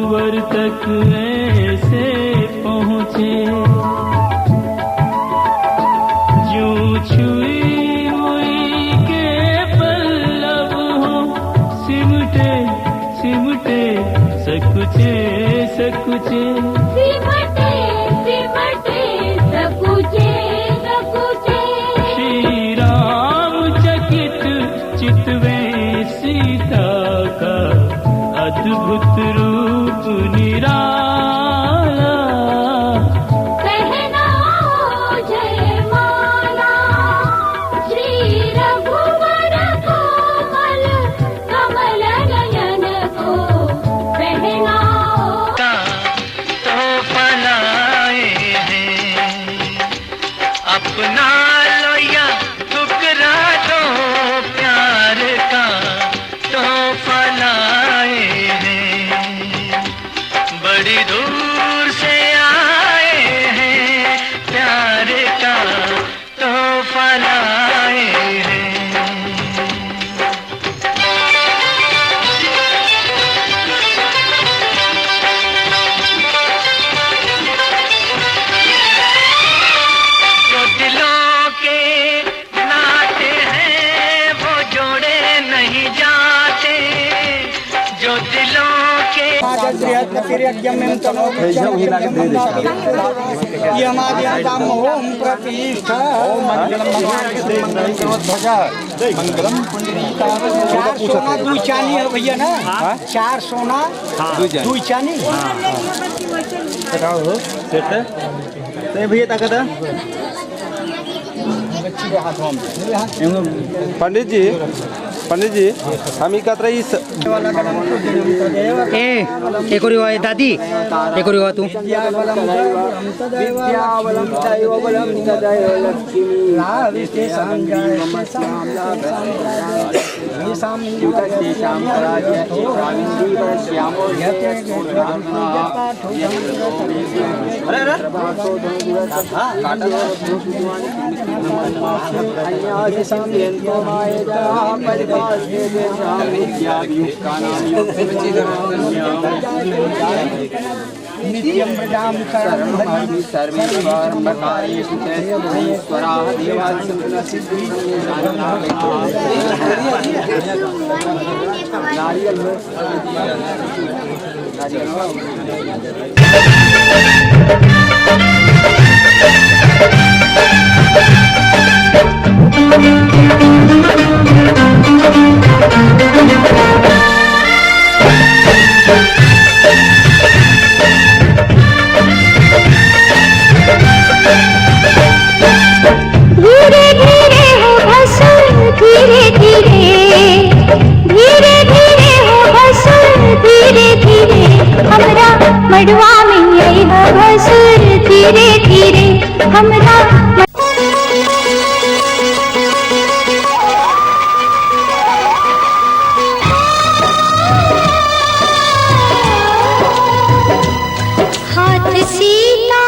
रघुवर तक ऐसे पहुँचे, यूं छुई हुई के पल्लव हो, सिमटे सिमटे सकुचे सकुचे, सिमटे सिमटे सकुचे सकुचे। श्री राम चकित चितवे सीता का अद्भुत रूप निराला, पहना जयमाला श्री रघुवर कोमल कमल नयन को, पहना तो पलाए हैं अपना लो या ठुकरा दो, प्यार का तो पलाए हैं, बड़ी दूर से आए हैं, प्यार का तो पलाए हैं। जो दिलों के नाते हैं वो जोड़े नहीं जाते, जो दिलों के चार सोना दू चानी है भैया ना, चार सोना दू चानी भैया ताकत पंडित जी, पंडित जी हम कतरा एक दादी एक तू नित्यं प्रजां शरणं सर्वेश्वरार्पकारेषु स्वराः नारियल धीरे धीरे हो भसुर धीरे धीरे, धीरे धीरे हो भसुर धीरे धीरे, हमरा मड़वा में आई हो भसुर धीरे धीरे, हमरा हाथ सीता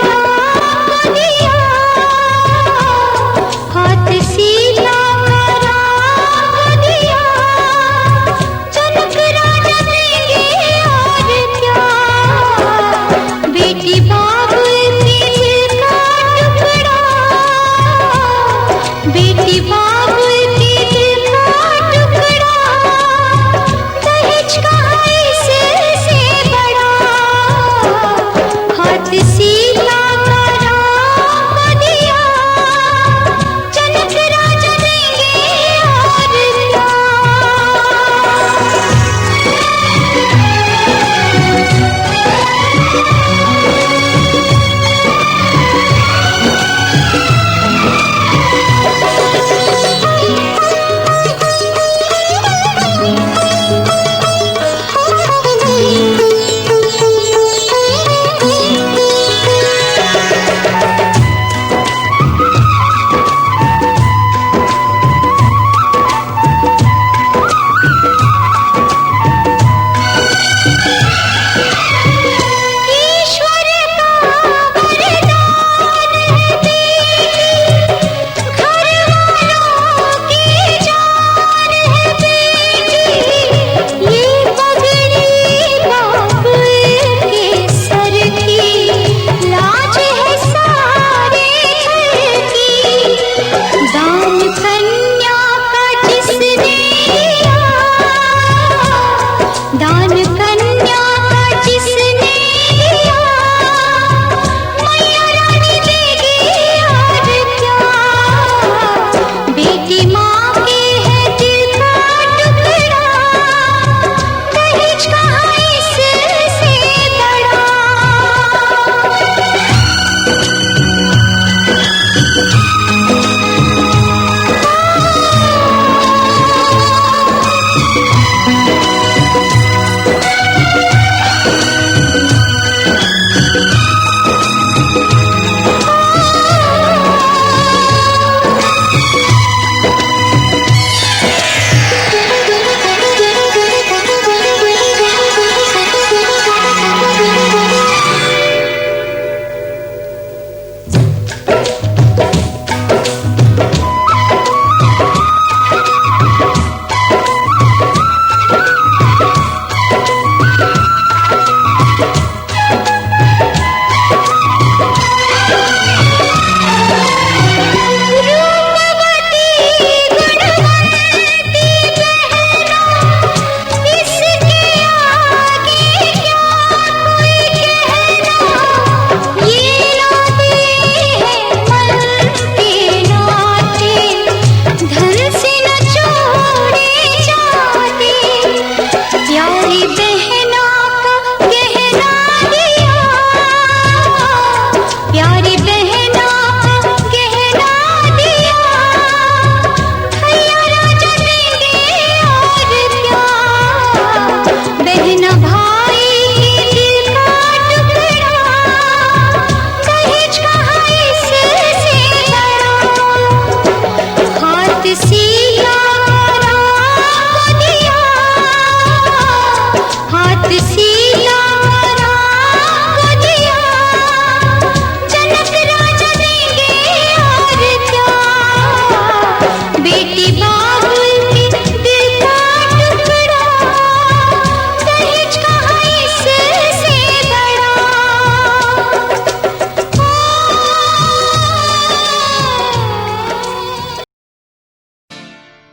को दिया, हाथ सीता को दिया, जनक राजा देंगे और क्या, बेटी बाबू की काट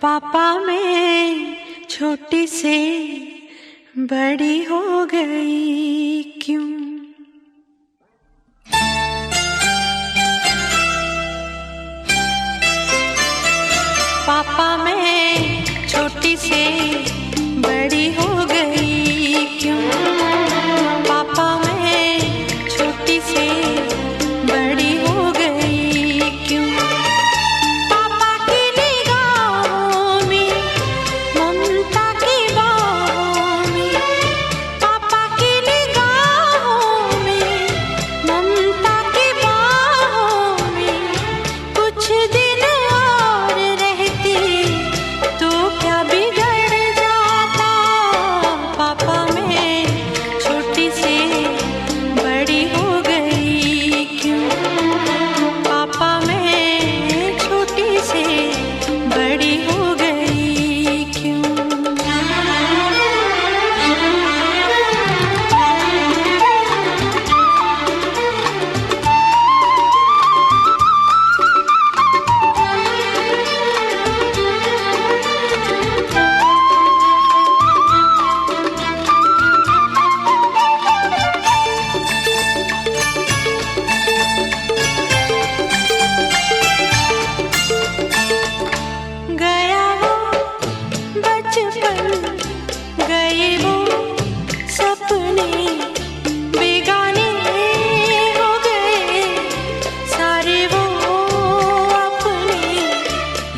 पापा मैं छोटी से बड़ी हो गई क्यों? पापा मैं छोटी से बड़ी हो गई क्यों? पापा मैं छोटी से बड़ी हो गई क्यों? पापा की निगाहों में ममता की बाहों में, पापा की निगाहों में ममता की बाहों में कुछ दिन और रहती तो क्या बिगड़ जाता? पापा मैं छोटी से बड़ी हो गई क्यों? पापा मैं छोटी से बड़ी हो गई क्यों? गया वो बचपन, गए वो सपने, बेगाने हो गए सारे वो अपने।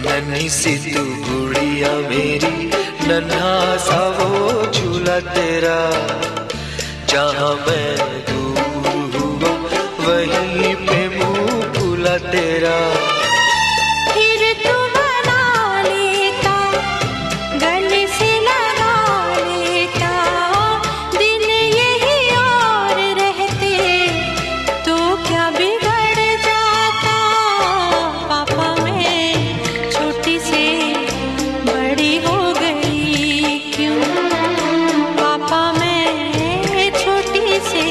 नन्ही सी तू गुड़िया मेरी, नन्हा सा वो झूला तेरा, जहाँ मैं दूर हुआ वहीं पे मुँह फूला तेरा। फिर तू बना लेता, गले से लगा लेता, दिन यही और रहते तो क्या बिगड़ जाता? पापा मैं छोटी से बड़ी हो गई क्यों? पापा मैं छोटी से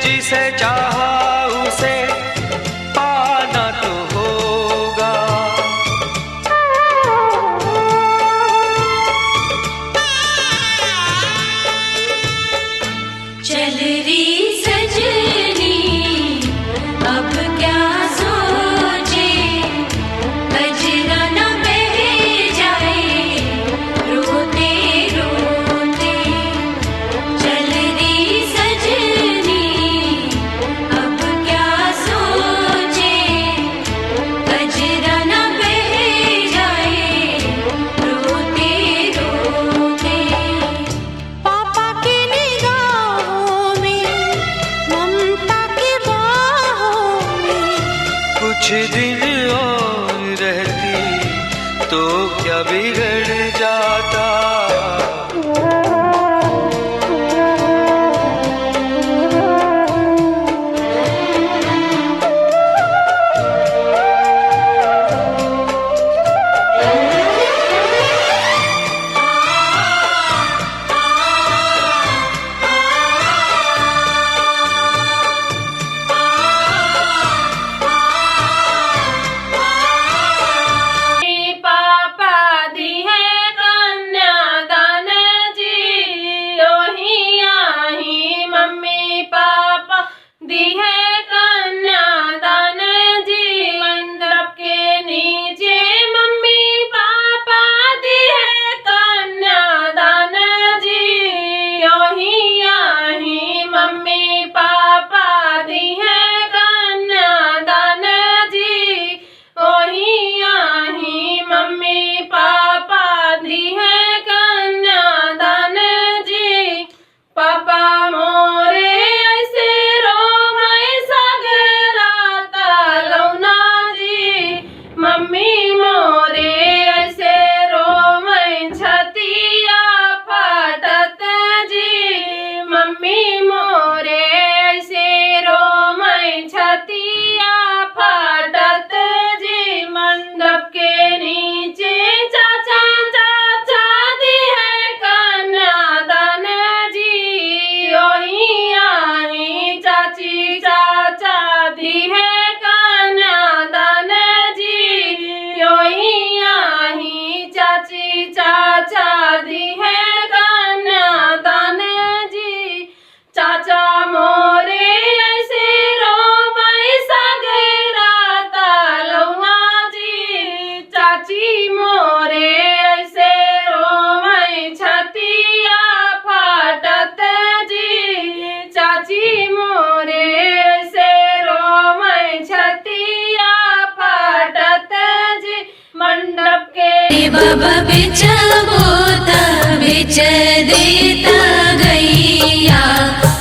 जिसे चाहा उसे पाना तो होगा। चल री सजनी अब क्या सोचे, कजरा न बह जाए रोते रोते। चल री सजनी अब क्या सोचे, कजरा न बह जाए रोते रोते। पापा की निगाहों में, ममता की बाहों में, कुछ दिन और रहती तो क्या बिगड़ जाता। पापा दी है कन्यादान जी, ओही आही मम्मी पापा दी है कन्यादान जी। मंडप के नीचे मम्मी पापा दी है कन्यादान जी, ओही आही मम्मी पापा दी है कन्यादान जी, ओही आही मम्मी पापा दी है कन्यादान जी। पापा मोरे ऐसे रोमय सगराता लौना जी, मम्मी मोरे ऐसे रोमय छतिया फाटत जी, मम्मी मोरे ऐसे रोमय छतिया फाटत जी। मंडप के नीचे चाचा चाचा दी है कन्यादान जी, ओही आही चाची चाचा दी है कन्यादान जी, ओही आही चाची चाचा दी है कन्यादान जी। चाचा मोरे ऐसे रोमय सगराता लौना जी, चाची मोरे ऐसे रोमय छतिया फाटत जी, चाची मोरे ऐसे रोमय छतिया फाटत जी। मंडप के बाबा बेच बोता बेच देता गैया,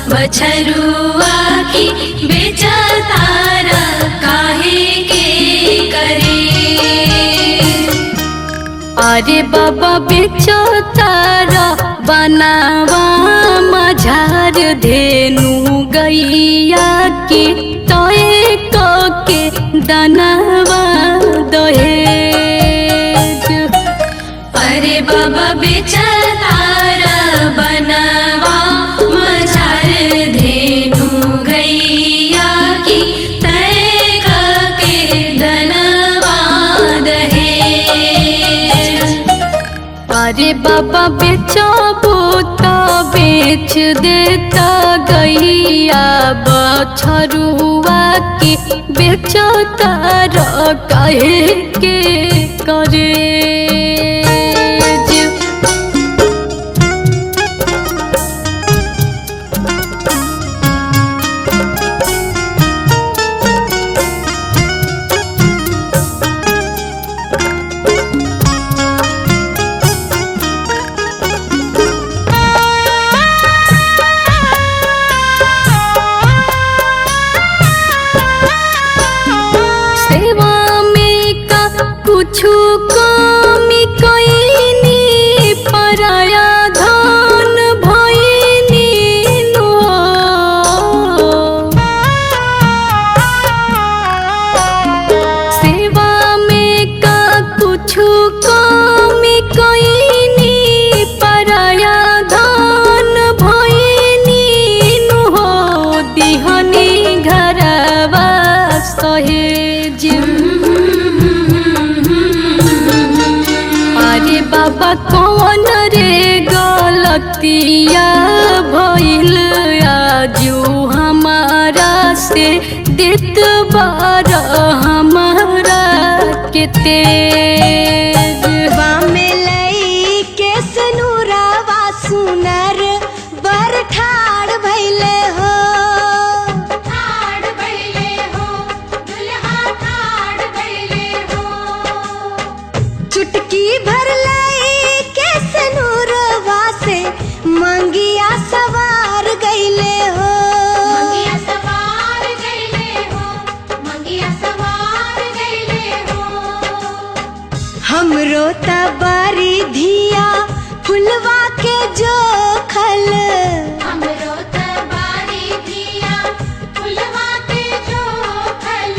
बछरुआ की बेचा तारा काहे के करे। अरे बाबा बेचो तारा बनावा मझार धेनु गैया के तोए को के दनवा दहेज। अरे बाबा बेचा तारा बनवा मझार धेनु गैया की, तय के धनवा दहेज। अरे बाबा बेचो बोता बेच देता गैया, बछरुआ के बेचो तारा काहे के करे। सेवा में का कुछ कमी दिहनी घरवा सहेज। अरे बाबा कौन रे गलतिया भइल आजू हमारा से देत बार हमारा के तेज। में लई के सनुरावा सुनर बर ठाड़ भइले हो, ठाड़ भइले हो, दुल्हा ठाड़ भइले हो। चुटकी भर लई के सनुरवा से मंगिया सवार गइले हो, मंगिया सवार गइले हो, मंगिया सवार गइले हो। हमरो तबारी धिया फुलवा के जो खल, हमरो तबारी धिया फुलवा के जो खल।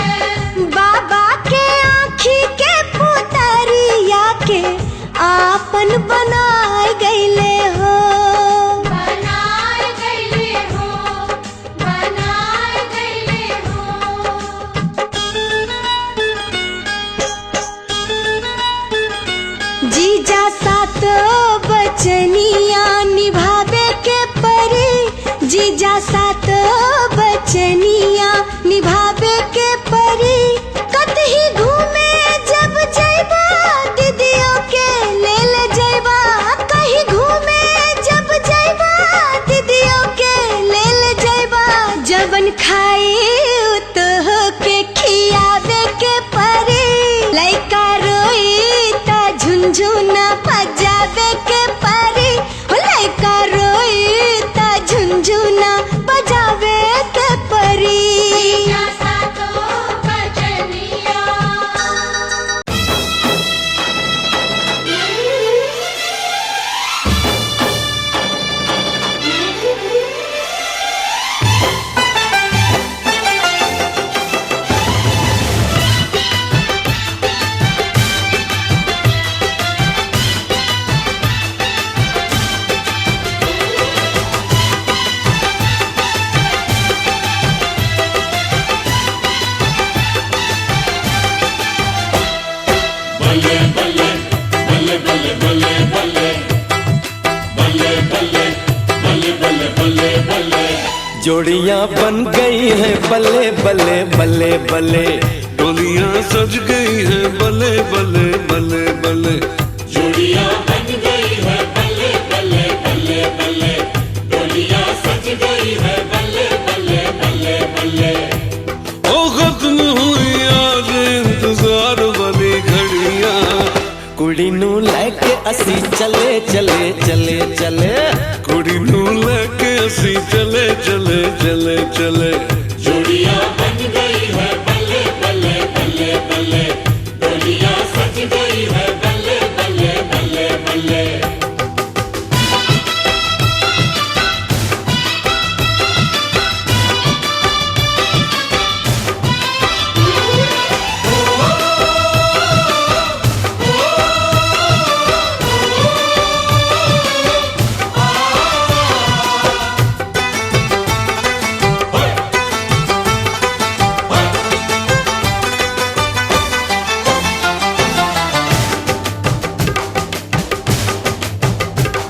बाबा के आँखी के पुतरिया के आपन बनाए गइले हो, बनाए गइले हो, बनाए गइले हो। जीजा सात बचनिया निभावे के परी, जीजा सात बचनिया निभावे के परी। कतही घूमे जब जइबा दीदियों के ले ले जइबा, कहीं घूमे जब जइबा दीदियों के ले ले जइबा। जबन खाई उतह के खियावे के परी, लइका रोई ता झुनझुना बजावे के परी, लइका रोई ता झुनझुना बजावे के परी। जोड़ियां बन गई हैं बल्ले बल्ले बल्ले बल्ले, डोलियां सज गई हैं बल्ले बल्ले बल्ले बल्ले। जोड़ियां बन गई है बल्ले बल्ले बल्ले बल्ले, डोलियां सज गई है बल्ले बल्ले बल्ले बल्ले। ओ खत्म हुई आज इंतजार वाली घड़ियां, कुड़ी नू लेके असी चले चले चले चले, कुड़ी नू लेके असी चले चले चले चले। जोड़ियां बन गई है बल्ले बल्ले बल्ले बल्ले, डोलियां सज गई है बल्ले बल्ले बल्ले बल्ले।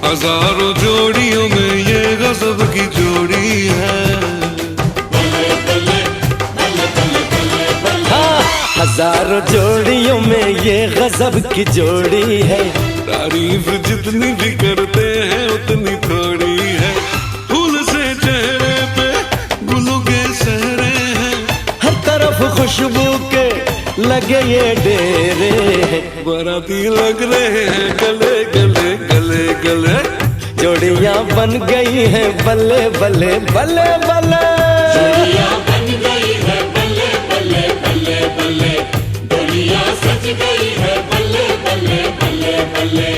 हजारों जोड़ियों में ये गजब की जोड़ी है, हाँ, हजारों जोड़ियों में ये गजब की जोड़ी है। तारीफ जितनी भी करते हैं उतनी थोड़ी है। फूल से चेहरे पे गुलों के सहरे हैं, हर तरफ खुशबू के लगे ये डेरे हैं। बाराती लग रहे हैं गले गले गले गले। जोड़ियां बन गई हैं बल्ले बल्ले बल्ले बल्ले। जोड़ियां बन गई है बल्ले बल्ले बल्ले बल्ले, डोलियां सज गई है बल्ले बल्ले बल्ले बल्ले।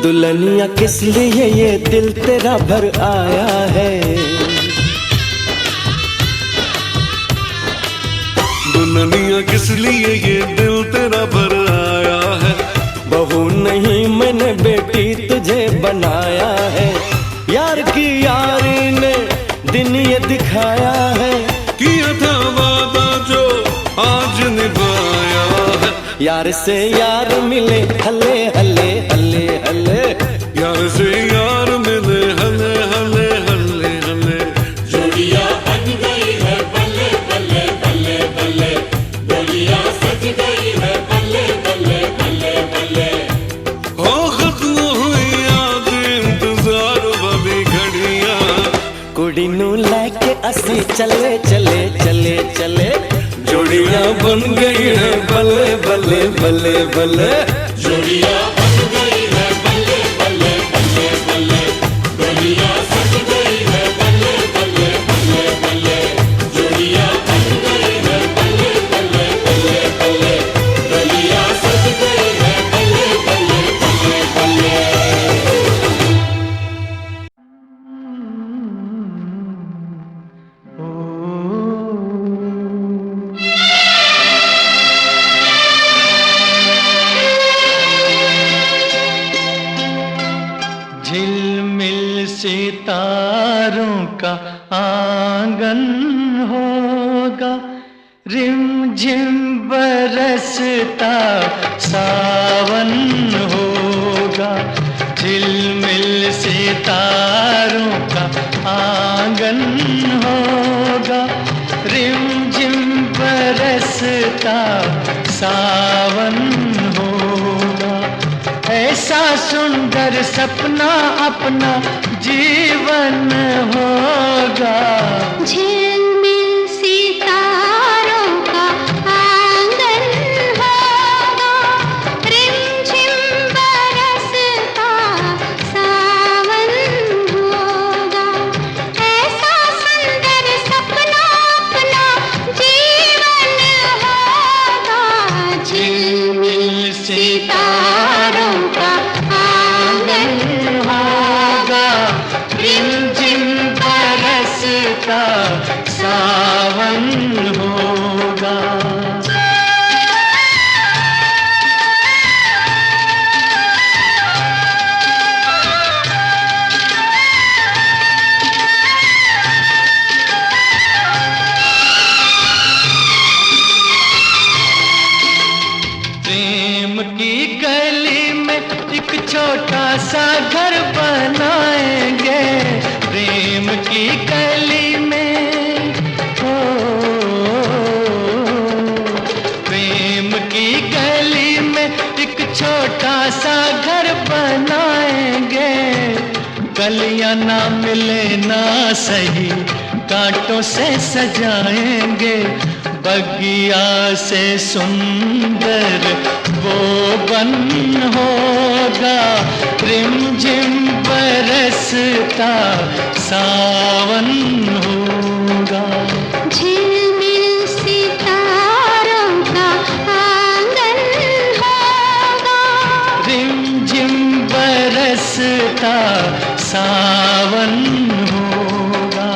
दुल्हनिया किस लिए ये दिल तेरा भर आया है, दुल्हनिया किस लिए ये दिल तेरा भर आया है। बहू नहीं मैंने बेटी तुझे बनाया है, यार की यारी ने दिन ये दिखाया है, किया था वादा जो आज निभाया है। यार से यार मिले हले हले हले हले, यार से यार मिले हले हले हले हले। जोड़ियां बन गई है बल्ले बल्ले बल्ले बल्ले, डोलियां सज गई है बल्ले बल्ले बल्ले बल्ले। हो खत्म हुई याद इंतजार वाली घड़ियां, कुड़ी नू लेके असी चले चले चले चले, जोड़ियां बन गई है बल्ले बल्ले बल्ले बल्ले। जोड़ियां बन गई है बल्ले बल्ले बल्ले बल्ले, डोलियां सज गई है बल्ले बल्ले बल्ले बल्ले। जोड़ियां बन गई है बल्ले बल्ले बल्ले बल्ले, डोलियां सज गई है बल्ले बल्ले बल्ले बल्ले। झिलमिल सितारों का आंगन होगा, रिमझिम बरसता सावन होगा। झिलमिल सितारों का आंगन होगा, रिमझिम बरसता सावन होगा। ऐसा सुंदर सपना अपना जीवन होगा। झिलमिल सितारों का आंगन होगा, रिमझिम बरसता सावन होगा। ऐसा सुंदर सपना अपना जीवन होगा। झिलमिल सितारों का आंगन होगा, रिमझिम बरसता सावन होगा। प्रेम की गली में एक छोटा सा घर बनाएंगे, प्रेम की गली में हो, प्रेम की गली में एक छोटा सा घर बनाएंगे। गलियां ना मिले ना सही, कांटों से सजाएंगे। बगिया से सुंदर वो बन होगा, रिमझिम बरसता सावन होगा। झिलमिल सितारों का आंगन होगा, रिमझिम बरसता सावन होगा।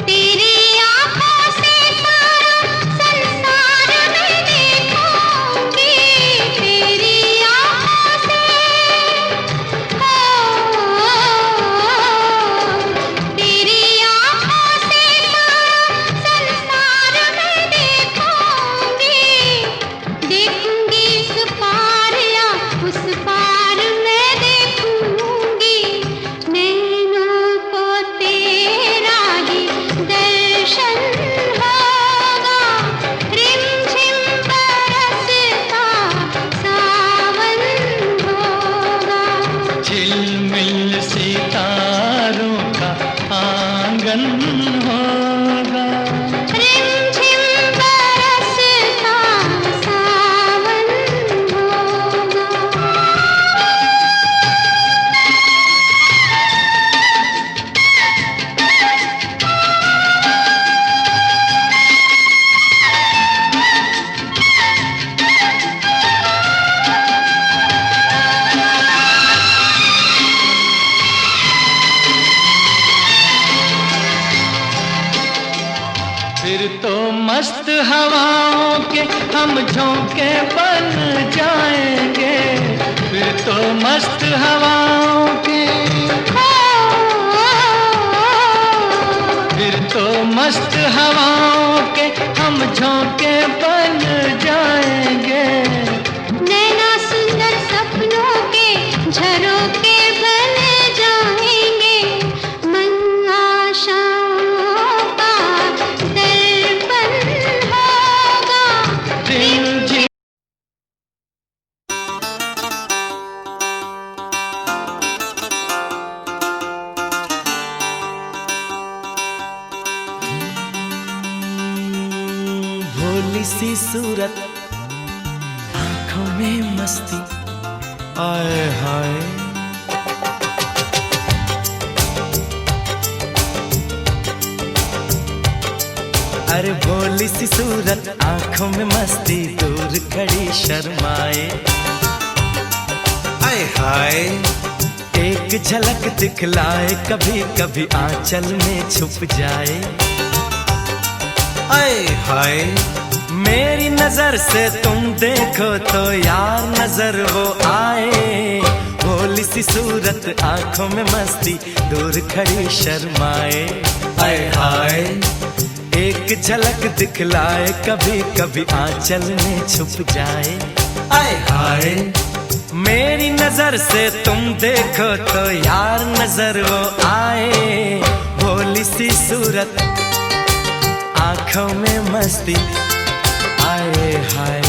तेरी आँखों से सारा संसार मैं देखूंगी, तेरी आँखों से तेरी आँखों से सारा संसार मैं देखूंगी। देखूंगी इस पार या उस पार मैं देखूंगी, नैनों को तेरा ही दर्शन होगा। रिमझिम बरसता सावन होगा। झिलमिल सितारों का आंगन होगा। फिर तो मस्त हवाओं के हम झोंके बन जाएंगे, फिर तो मस्त हवाओं के, फिर तो मस्त हवाओं के हम झोंके बन जाएंगे। नैना सुंदर सपनों के झरोखे बन जाएंगे, मन आशाओं का दर्पण होगा। रिमझिम भोली सी सूरत, आंखों में मस्ती, आए हाय। अरे भोली सी सूरत, आंखों में मस्ती, दूर खड़ी शर्माए, आए हाय। एक झलक दिखलाए, कभी कभी आंचल में छुप जाए, आए हाय। मेरी नजर से तुम देखो तो यार नजर वो आए, भोली सी सूरत, आंखों में मस्ती, दूर खड़ी शर्माए, आए हाय। एक झलक दिखलाए, कभी कभी आंचल में छुप जाए, आए हाय। मेरी नजर से तुम देखो तो यार नजर वो आए, भोली सी सूरत, आंखों में मस्ती, आए हाय।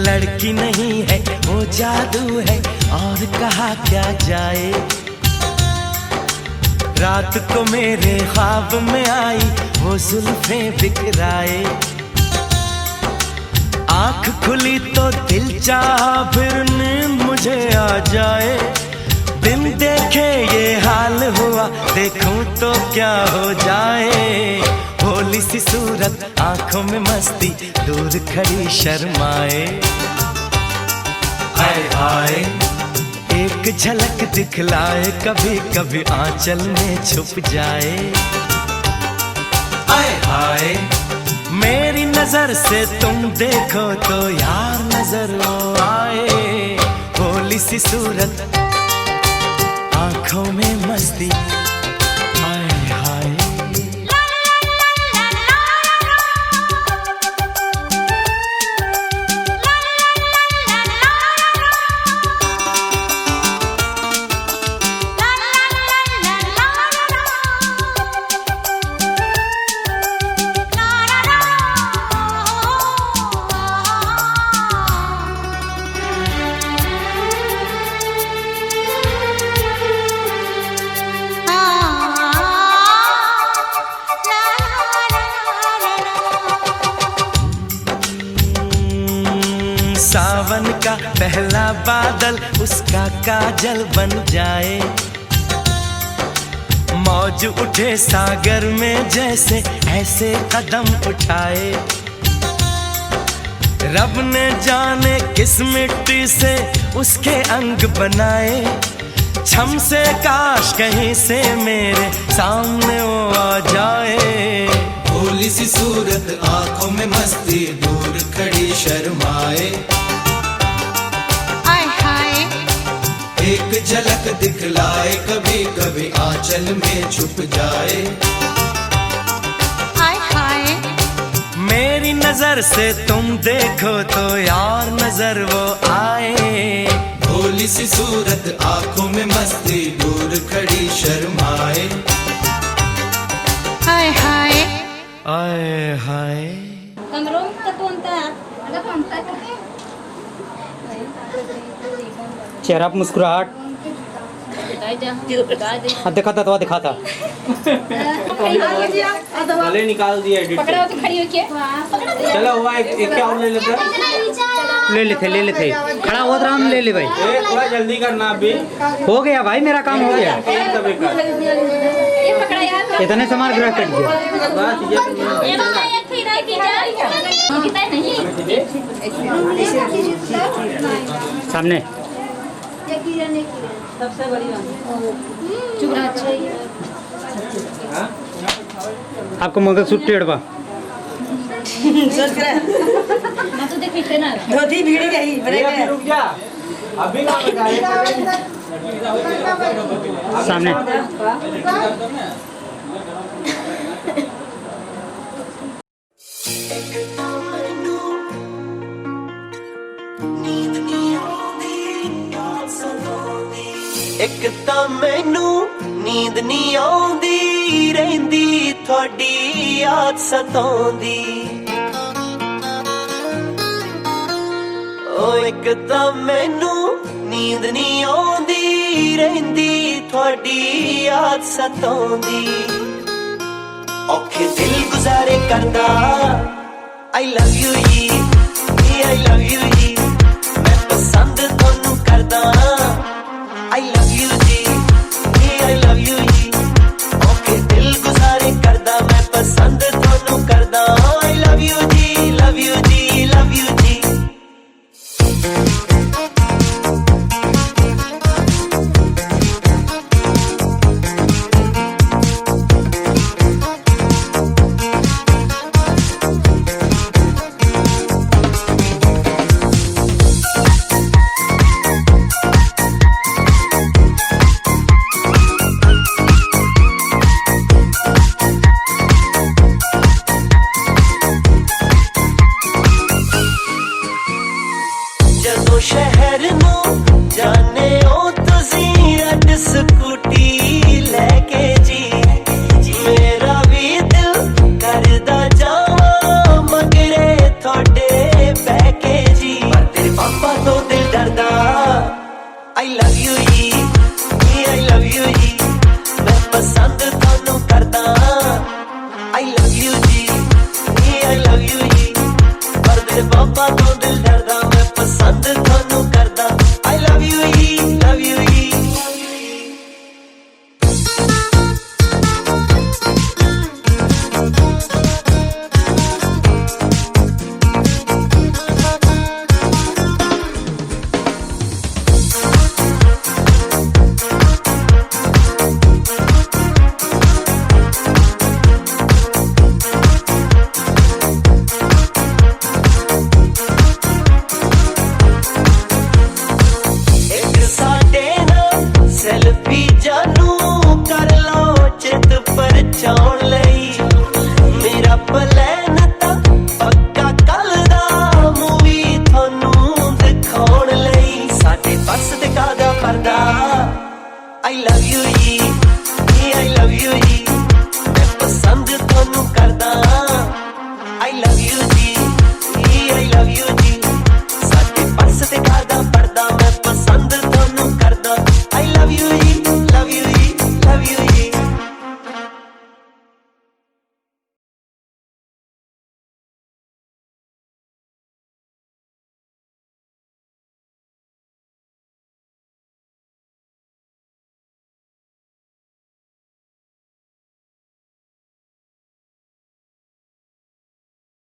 लड़की नहीं है वो जादू है, और कहा क्या जाए। रात को मेरे ख्वाब में आई वो जुल्फें बिखराए, आंख खुली तो दिल चाहा फिर नींद मुझे आ जाए। बिन देखे ये हाल हुआ, देखूं तो क्या हो जाए। भोली सी सूरत, आंखों में मस्ती, दूर खड़ी शर्माए, हाय हाय। एक झलक दिखलाए, कभी कभी आंचल में छुप जाए, हाय हाय। मेरी नजर से तुम देखो तो यार नजर वो आए, भोली सी सूरत, आंखों में मस्ती, हाय हाय। सावन का पहला बादल उसका काजल बन जाए, मौज उठे सागर में जैसे ऐसे कदम उठाए। रब ने जाने किस मिट्टी से उसके अंग बनाए, छम से काश कहीं से मेरे सामने वो आ जाए। भोली सी सूरत, आंखों में मस्ती, दूर खड़ी शर्माए, आय हाय। एक झलक दिखलाए, कभी कभी आंचल में छुप जाए, आय हाय। मेरी नजर से तुम देखो तो यार नजर वो आए। भोली सी सूरत, आंखों में मस्ती, दूर खड़ी शर्माए, हाय हाय। आए हाय। चेहरा पर मुस्कुराहट। दिखाता तो दिखाता गले निकाल दिया एडिट पकड़ो तो खड़ी हो के चलो हुआ एक क्या और ले लेते हैं ले लेते खड़ा हुआ था हम ले ले भाई थोड़ा जल्दी करना अभी हो गया भाई मेरा काम हो गया तभी कर ये पकड़ा यार इतने सामान ग्रह कट गया बस ये ये वाला एक थी ना कि जा कितना नहीं सामने सबसे बड़ी चुप रहा आपको मंगलसूत्र टेढ़वा मैं तो देखी ना धोती भीड़ गई अभी रुक जा अभी ना सामने एक ਤਾਂ ਮੈਨੂੰ ਨੀਂਦ ਨਹੀਂ ਆਉਂਦੀ ਰਹਿੰਦੀ ਤੁਹਾਡੀ ਯਾਦ ਸਤਾਉਂਦੀ ਓ ਇੱਕ ਤਾਂ ਮੈਨੂੰ ਨੀਂਦ ਨਹੀਂ ਆਉਂਦੀ ਰਹਿੰਦੀ ਤੁਹਾਡੀ ਯਾਦ ਸਤਾਉਂਦੀ ਔਖੇ ਦਿਲ ਗੁਜ਼ਾਰੇ ਕਰਦਾ I love you ਜੀ I love you ਜੀ ਮੈਂ ਪਸੰਦ ਤੁਹਾਨੂੰ ਕਰਦਾ I love you जी I love you जी ओके दिल गुजारे करदा मैं पसंद थानू करदा I love you जी love you जी love you जी शहर नू जाने ओ तुसी अड स्कूटी लेके जी मेरा भी दिल करदा जावा मगरे थोड़े बैके जी पर तेरे पापा तो दिल डरदा I love you जी I love you जी मैं पसंद थानू करदा I love you जी I love you जी पर तेरे पापा तो दिल डरदा मैं पसंद थानू करदा I love you जी love you जी सेल्फी जानू कर लो चित परछाउण लई मेरा प्लान ता पक्का कल दा मूवी थानू दिखाउण लई साडे बस ते कादा पर्दा I love you जी I love you जी मैं पसंद थानू करदा I love